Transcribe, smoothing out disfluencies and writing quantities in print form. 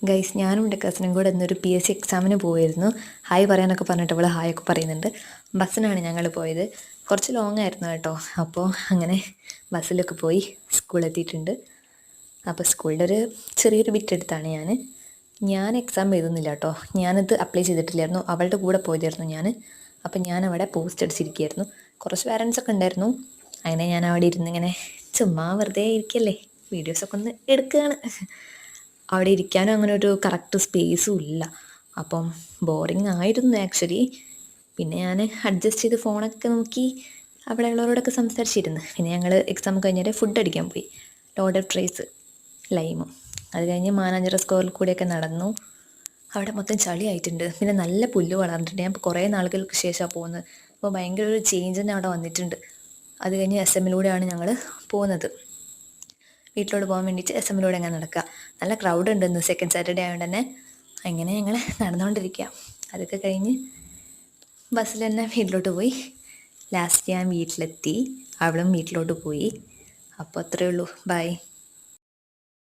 Guys, ഞാനും എൻ്റെ കസിനും കൂടെ ഇന്നൊരു PSC എക്സാമിന് പോയിരുന്നു. ഹായ് പറയാനൊക്കെ പറഞ്ഞിട്ട് അവൾ ഹായ് ഒക്കെ പറയുന്നുണ്ട്. ബസ്സിനാണ് ഞങ്ങൾ പോയത്. കുറച്ച് ലോങ് ആയിരുന്നു കേട്ടോ. അപ്പോൾ അങ്ങനെ ബസ്സിലൊക്കെ പോയി സ്കൂളെത്തിയിട്ടുണ്ട്. അപ്പോൾ സ്കൂളിൻ്റെ ഒരു ചെറിയൊരു ബിറ്റ് എടുത്താണ് ഞാൻ എക്സാം എഴുതുന്നില്ല കേട്ടോ. ഞാനത് അപ്ലൈ ചെയ്തിട്ടില്ലായിരുന്നു. അവളുടെ കൂടെ പോയതായിരുന്നു ഞാൻ. അപ്പം ഞാൻ അവിടെ പോസ്റ്റ് അടിച്ചിരിക്കുകയായിരുന്നു. കുറച്ച് പാരൻസൊക്കെ ഉണ്ടായിരുന്നു. അങ്ങനെ ഞാൻ അവിടെ ഇരുന്ന് ഇങ്ങനെ ചുമ്മാ വെറുതെ ഇരിക്കല്ലേ, വീഡിയോസൊക്കെ ഒന്ന് എടുക്കുകയാണ്. അവിടെ ഇരിക്കാനും അങ്ങനെ ഒരു കറക്റ്റ് സ്പേസും ഇല്ല. അപ്പം ബോറിങ് ആയിരുന്നു ആക്ച്വലി. പിന്നെ ഞാൻ അഡ്ജസ്റ്റ് ചെയ്ത് ഫോണൊക്കെ നോക്കി അവിടെ ഉള്ളവരോടൊക്കെ സംസാരിച്ചിരുന്നു. പിന്നെ ഞങ്ങൾ എക്സാം കഴിഞ്ഞാൽ ഫുഡ് അടിക്കാൻ പോയി. ലോഡഡ് ഫ്രൈസ് ലൈമും. അത് കഴിഞ്ഞ് മാനാഞ്ചിറ സ്ക്വയറിൽ കൂടെയൊക്കെ നടന്നു. അവിടെ മൊത്തം ചളിയായിട്ടുണ്ട്. പിന്നെ നല്ല പുല്ല് വളർന്നിട്ടുണ്ട്. ഞാൻ കുറേ നാളുകൾക്ക് ശേഷമാണ് പോകുന്നത്. അപ്പോൾ ഭയങ്കര ഒരു ചേഞ്ച് തന്നെ അവിടെ വന്നിട്ടുണ്ട്. അത് കഴിഞ്ഞ് SM-ലൂടെയാണ് ഞങ്ങൾ പോകുന്നത്. വീട്ടിലോട്ട് പോകാൻ വേണ്ടിയിട്ട് SM-ലൂടെ അങ്ങനെ നടക്കുക. നല്ല ക്രൗഡ് ഉണ്ട് ഇന്ന്, സെക്കൻഡ് സാറ്റർഡേ ആയതുകൊണ്ട് തന്നെ. അങ്ങനെ ഞങ്ങൾ നടന്നുകൊണ്ടിരിക്കുക. അതൊക്കെ കഴിഞ്ഞ് ബസ്സിൽ തന്നെ വീട്ടിലോട്ട് പോയി. ലാസ്റ്റ് ഞാൻ വീട്ടിലെത്തി, അവളും വീട്ടിലോട്ട് പോയി. അപ്പോൾ അത്രയേ ഉള്ളൂ. ബൈ.